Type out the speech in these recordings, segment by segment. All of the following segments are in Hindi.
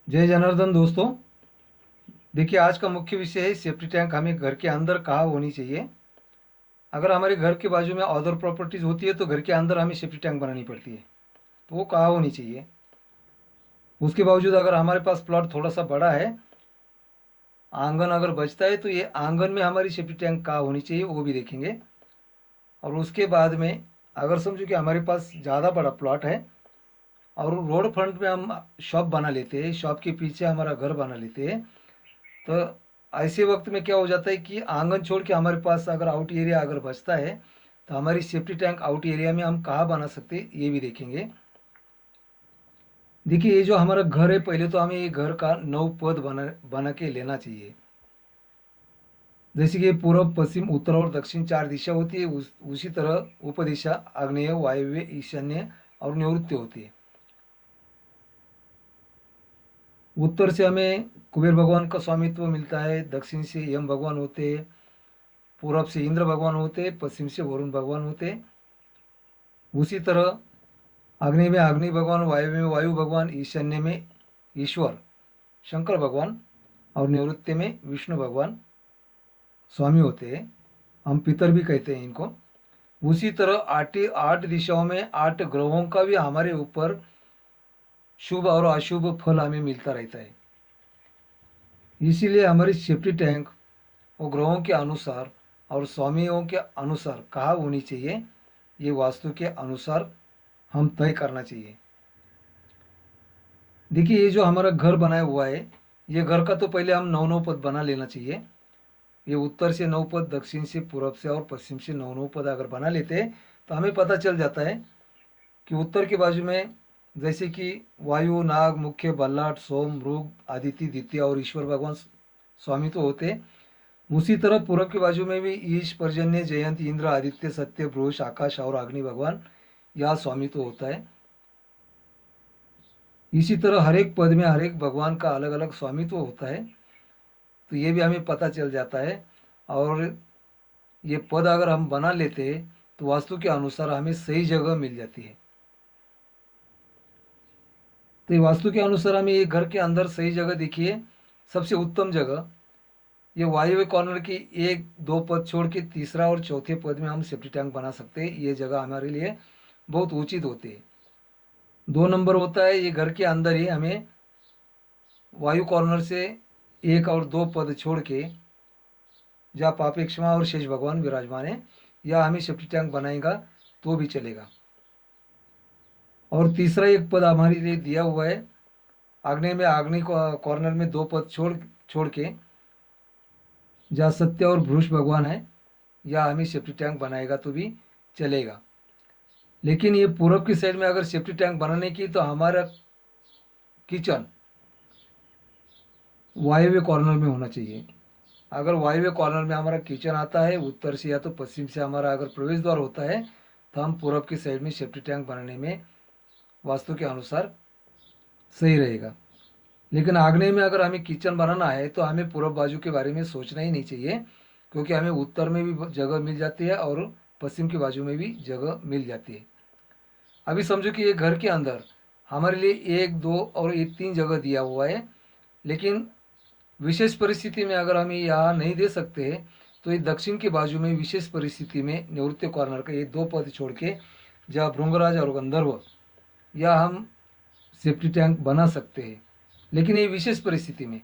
जय जनार्दन दोस्तों। देखिए, आज का मुख्य विषय है सेफ्टी टैंक हमें घर के अंदर कहाँ होनी चाहिए। अगर हमारे घर के बाजू में अदर प्रॉपर्टीज़ होती है तो घर के अंदर हमें सेफ्टी टैंक बनानी पड़ती है, तो वो कहाँ होनी चाहिए। उसके बावजूद अगर हमारे पास प्लॉट थोड़ा सा बड़ा है, आंगन अगर बचता है, तो ये आंगन में हमारी सेफ्टी टैंक कहाँ होनी चाहिए वो भी देखेंगे। और उसके बाद में अगर समझो कि हमारे पास ज़्यादा बड़ा प्लॉट है और रोड फ्रंट में हम शॉप बना लेते हैं, शॉप के पीछे हमारा घर बना लेते हैं, तो ऐसे वक्त में क्या हो जाता है कि आंगन छोड़ के हमारे पास अगर आउट एरिया अगर बचता है, तो हमारी सेफ्टी टैंक आउट एरिया में हम कहाँ बना सकते हैं ये भी देखेंगे। देखिए, ये जो हमारा घर है, पहले तो हमें ये घर का 9 पद बना बना के लेना चाहिए। जैसे कि पूर्व, पश्चिम, उत्तर और दक्षिण 4 दिशा होती है, उसी तरह उपदिशा, आग्नेय, वायव्य, ईशान्य और नैऋत्य होती है। उत्तर से हमें कुबेर भगवान का स्वामित्व मिलता है, दक्षिण से यम भगवान होते हैं, पूरब से इंद्र भगवान होते, पश्चिम से वरुण भगवान होते। उसी तरह आग्नेय में अग्नि भगवान, वायु में वायु भगवान, ईशान्य में ईश्वर शंकर भगवान और नैऋत्य में विष्णु भगवान स्वामी होते हैं। हम पितर भी कहते हैं इनको। उसी तरह 8 दिशाओं में 8 ग्रहों का भी हमारे ऊपर शुभ और अशुभ फल हमें मिलता रहता है। इसीलिए हमारी सेफ्टी टैंक वो ग्रहों के अनुसार और स्वामियों के अनुसार कहाँ होनी चाहिए, ये वास्तु के अनुसार हम तय करना चाहिए। देखिए, ये जो हमारा घर बनाया हुआ है, ये घर का तो पहले हम 9 9 पद बना लेना चाहिए। ये उत्तर से 9 पद, दक्षिण से, पूरब से और पश्चिम से 9 9 पद अगर बना लेते हैं, तो हमें पता चल जाता है कि उत्तर के बाजू में जैसे कि वायु, नाग, मुख्य, बल्लाट, सोम, मृग, आदित्य, द्वितीय और ईश्वर भगवान स्वामी तो होते हैं। उसी तरह पूरब के बाजू में भी ईश, पर्जन्य, जयंत, इंद्र, आदित्य, सत्य, पुरुष, आकाश और अग्नि भगवान यह स्वामी तो होता है। इसी तरह हर एक पद में हर एक भगवान का अलग अलग स्वामित्व होता है, तो ये भी हमें पता चल जाता है। और ये पद अगर हम बना लेते हैं तो वास्तु के अनुसार हमें सही जगह मिल जाती है। तो ये वास्तु के अनुसार हमें ये घर के अंदर सही जगह देखिए। सबसे उत्तम जगह ये वायव्य कॉर्नर की 1 2 पद छोड़ के तीसरा और चौथे पद में हम सेफ्टी टैंक बना सकते हैं। ये जगह हमारे लिए बहुत उचित होती है। 2 नंबर होता है, ये घर के अंदर ही हमें वायु कॉर्नर से 1 और 2 पद छोड़ के जहाँ पापेक्षमा और शेष भगवान विराजमान है, या हमें सेफ्टी टैंक बनाएगा तो भी चलेगा। और तीसरा एक पद हमारे लिए दिया हुआ है, आग्नेय में आग्नेय कॉर्नर में 2 पद छोड़ छोड़ के जहाँ सत्य और भ्रूष भगवान है, या हमें सेफ्टी टैंक बनाएगा तो भी चलेगा। लेकिन ये पूरब की साइड में अगर सेफ्टी टैंक बनाने की, तो हमारा किचन वायव्य कॉर्नर में होना चाहिए। अगर वायव्य कॉर्नर में हमारा किचन आता है, उत्तर से या तो पश्चिम से हमारा अगर प्रवेश द्वार होता है, तो हम पूरब की साइड में सेफ्टी टैंक बनाने में वास्तु के अनुसार सही रहेगा। लेकिन आग्नेय में अगर हमें किचन बनाना है, तो हमें पूरब बाजू के बारे में सोचना ही नहीं चाहिए, क्योंकि हमें उत्तर में भी जगह मिल जाती है और पश्चिम की बाजू में भी जगह मिल जाती है। अभी समझो कि ये घर के अंदर हमारे लिए 1 2 और 3 जगह दिया हुआ है, लेकिन विशेष परिस्थिति में अगर हमें यहाँ नहीं दे सकते हैं, तो ये दक्षिण के बाजू में विशेष परिस्थिति में निवृत्ति कॉर्नर का ये 2 पद छोड़ के जहाँ भृंगराज और गंधर्व, या हम सेफ्टी टैंक बना सकते हैं। लेकिन ये विशेष परिस्थिति में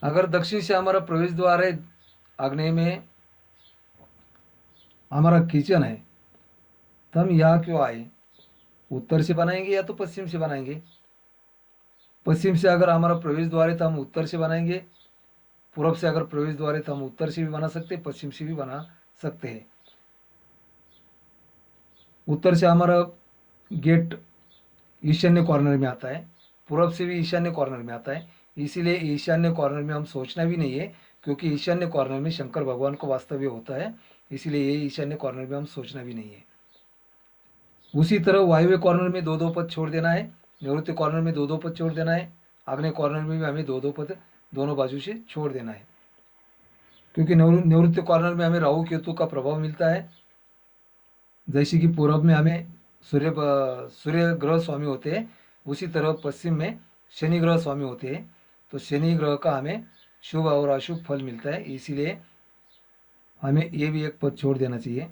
अगर दक्षिण से हमारा प्रवेश द्वार है, आग्नेय में हमारा किचन है, तो हम यहाँ क्यों आए। उत्तर से बनाएंगे या तो पश्चिम से बनाएंगे। पश्चिम से अगर हमारा प्रवेश द्वार है तो हम उत्तर से बनाएंगे, पूर्व से अगर प्रवेश द्वार है तो हम उत्तर से भी बना सकते हैं, पश्चिम से भी बना सकते हैं। उत्तर से हमारा गेट ईशान्य कॉर्नर में आता है, पूर्व से भी ईशान्य कॉर्नर में आता है। इसीलिए ईशान्य कॉर्नर में हम सोचना भी नहीं है, क्योंकि ईशान्य कॉर्नर में शंकर भगवान का वास्तव्य होता है। इसलिए ये ईशान्य कॉर्नर में हम सोचना भी नहीं है। उसी तरह वायव्य कॉर्नर में 2 2 पद छोड़ देना है, निवृत्ति कॉर्नर में 2 2 पद छोड़ देना है, आग्नेय कॉर्नर में भी हमें 2 2 पद दोनों बाजू से छोड़ देना है। क्योंकि निवृत्ति कॉर्नर में हमें राहु केतु का प्रभाव मिलता है। जैसे कि पूर्व में हमें सूर्य ग्रह स्वामी होते हैं, उसी तरह पश्चिम में शनि ग्रह स्वामी होते हैं, तो शनि ग्रह का हमें शुभ और अशुभ फल मिलता है, इसीलिए हमें ये भी एक पद छोड़ देना चाहिए।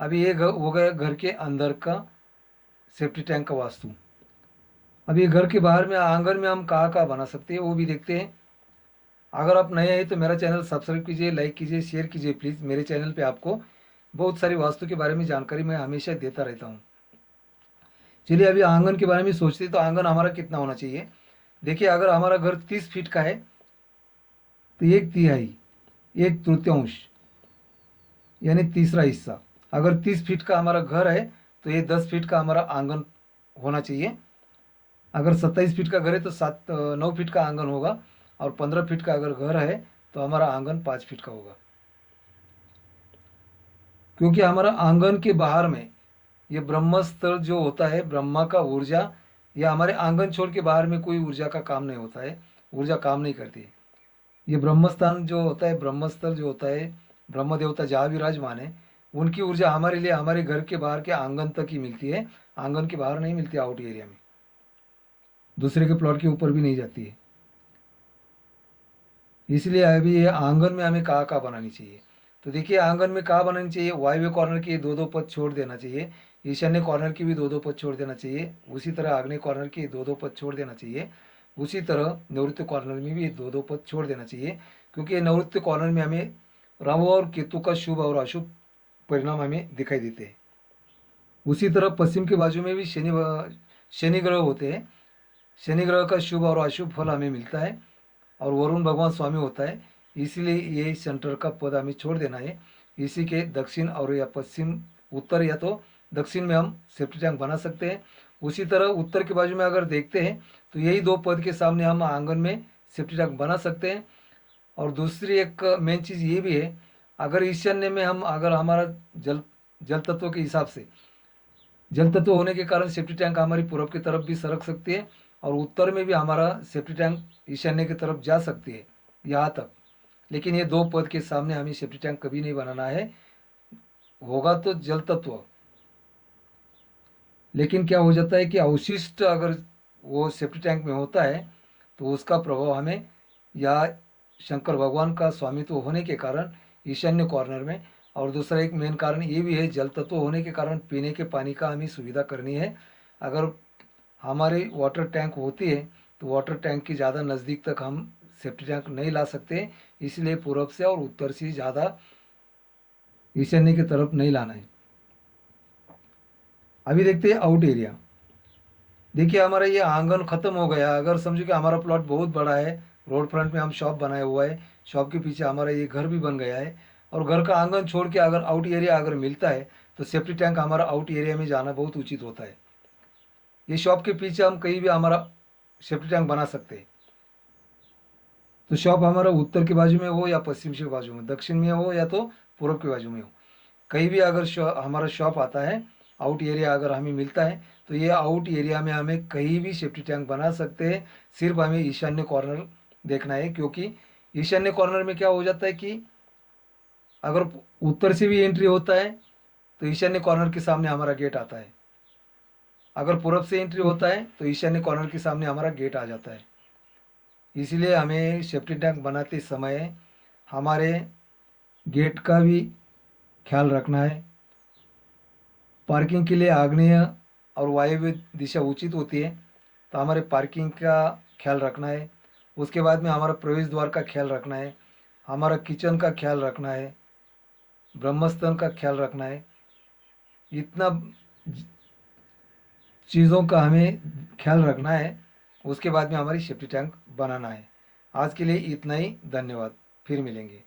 अभी ये हो गया घर के अंदर का सेफ्टी टैंक का वास्तु। अब ये घर के बाहर में आंगन में हम कहाँ कहाँ बना सकते हैं वो भी देखते हैं। अगर आप नए हैं तो मेरा चैनल सब्सक्राइब कीजिए, लाइक कीजिए, शेयर कीजिए प्लीज़। मेरे चैनल पे आपको बहुत सारी वास्तु के बारे में जानकारी मैं हमेशा देता रहता हूँ। चलिए अभी आंगन के बारे में सोचते हैं, तो आंगन हमारा कितना होना चाहिए। देखिए अगर हमारा घर 30 फीट का है तो 1/3, 1/3 यानी तीसरा हिस्सा। अगर 30 फीट का हमारा घर है तो ये 10 फीट का हमारा आंगन होना चाहिए। अगर 27 फीट का घर है तो 9 फीट का आंगन होगा, और 15 फीट का अगर घर है तो हमारा आंगन 5 फीट का होगा। क्योंकि हमारा आंगन के बाहर में ये ब्रह्मस्थल जो होता है, ब्रह्मा का ऊर्जा, या हमारे आंगन छोड़ के बाहर में कोई ऊर्जा का काम नहीं होता है, ऊर्जा काम नहीं करती है। ये ब्रह्मस्थान जो होता है, ब्रह्मस्थल जो होता है, ब्रह्म देवता जहाँ विराजमान है, उनकी ऊर्जा हमारे लिए हमारे घर के बाहर के आंगन तक ही मिलती है, आंगन के बाहर नहीं मिलती, आउट एरिया में दूसरे के प्लॉट के ऊपर भी नहीं जाती है। इसलिए अभी ये आंगन में हमें कहाँ कहाँ बनानी चाहिए। तो देखिए आंगन में कहाँ बनानी चाहिए, वायव्य कॉर्नर के 2-2 पद छोड़ देना चाहिए, ईशान्य कॉर्नर की भी 2-2 पद छोड़ देना चाहिए, उसी तरह आग्नेय कॉर्नर के 2-2 पद छोड़ देना चाहिए, उसी तरह नैऋत्य कॉर्नर में भी 2-2 पद छोड़ देना चाहिए। क्योंकि नैऋत्य कॉर्नर में हमें राहु और केतु का शुभ और अशुभ परिणाम हमें दिखाई देते हैं। उसी तरह पश्चिम के बाजू में भी शनि ग्रह होते हैं, शनि ग्रह का शुभ और अशुभ फल हमें मिलता है, और वरुण भगवान स्वामी होता है, इसलिए ये सेंटर का पद हमें छोड़ देना है। इसी के दक्षिण और या पश्चिम, उत्तर या तो दक्षिण में हम सेफ्टी टैंक बना सकते हैं। उसी तरह उत्तर के बाजू में अगर देखते हैं तो यही 2 पद के सामने हम आंगन में सेफ्टी टैंक बना सकते हैं। और दूसरी एक मेन चीज़ ये भी है, अगर ईशान्य में हम अगर हमारा जल तत्व के हिसाब से, जल तत्व होने के कारण सेफ्टी टैंक हमारी पूर्व की तरफ भी सरक सकती है, और उत्तर में भी हमारा सेफ्टी टैंक ईशान्य की तरफ जा सकती है यहाँ तक। लेकिन ये 2 पद के सामने हमें सेफ्टी टैंक कभी नहीं बनाना है, होगा तो जल तत्व। लेकिन क्या हो जाता है कि अवशिष्ट अगर वो सेफ्टी टैंक में होता है तो उसका प्रभाव हमें, या शंकर भगवान का स्वामित्व होने के कारण ईशान्य कॉर्नर में, और दूसरा एक मेन कारण ये भी है, जल तत्व होने के कारण पीने के पानी का हमें सुविधा करनी है। अगर हमारी वाटर टैंक होती है तो वाटर टैंक की ज़्यादा नज़दीक तक हम सेफ्टी टैंक नहीं ला सकते, इसलिए पूर्व से और उत्तर से ज़्यादा ईशान्य की तरफ नहीं लाना है। अभी देखते हैं आउट एरिया। देखिए हमारा ये आंगन खत्म हो गया, अगर समझो कि हमारा प्लॉट बहुत बड़ा है, रोड फ्रंट में हम शॉप बनाया हुआ है, शॉप के पीछे हमारा ये घर भी बन गया है, और घर का आंगन छोड़ के अगर आउट एरिया अगर मिलता है तो सेफ्टी टैंक हमारा आउट एरिया में जाना बहुत उचित होता है। ये शॉप के पीछे हम कहीं भी हमारा सेफ्टी टैंक बना सकते हैं। तो शॉप हमारा उत्तर के बाजू में हो या पश्चिम के बाजू में, दक्षिण में हो या तो पूर्व के बाजू में हो, कहीं भी अगर हमारा शॉप आता है, आउट एरिया अगर हमें मिलता है, तो ये आउट एरिया में हमें कहीं भी सेफ्टी टैंक बना सकते हैं। सिर्फ हमें ईशान्य कॉर्नर देखना है, क्योंकि ईशान्य कॉर्नर में क्या हो जाता है कि अगर उत्तर से भी एंट्री होता है तो ईशान्य कॉर्नर के सामने हमारा गेट आता है, अगर पूर्व से एंट्री होता है तो ईशान्य कॉर्नर के सामने हमारा गेट आ जाता है। इसलिए हमें सेफ्टी टैंक बनाते समय हमारे गेट का भी ख्याल रखना है। पार्किंग के लिए आग्नेय और वायव्य दिशा उचित होती है, तो हमारे पार्किंग का ख्याल रखना है। उसके बाद में हमारा प्रवेश द्वार का ख्याल रखना है, हमारा किचन का ख्याल रखना है, ब्रह्मस्थान का ख्याल रखना है। इतना चीज़ों का हमें ख्याल रखना है, उसके बाद में हमारी सेफ्टी टैंक बनाना है। आज के लिए इतना ही, धन्यवाद, फिर मिलेंगे।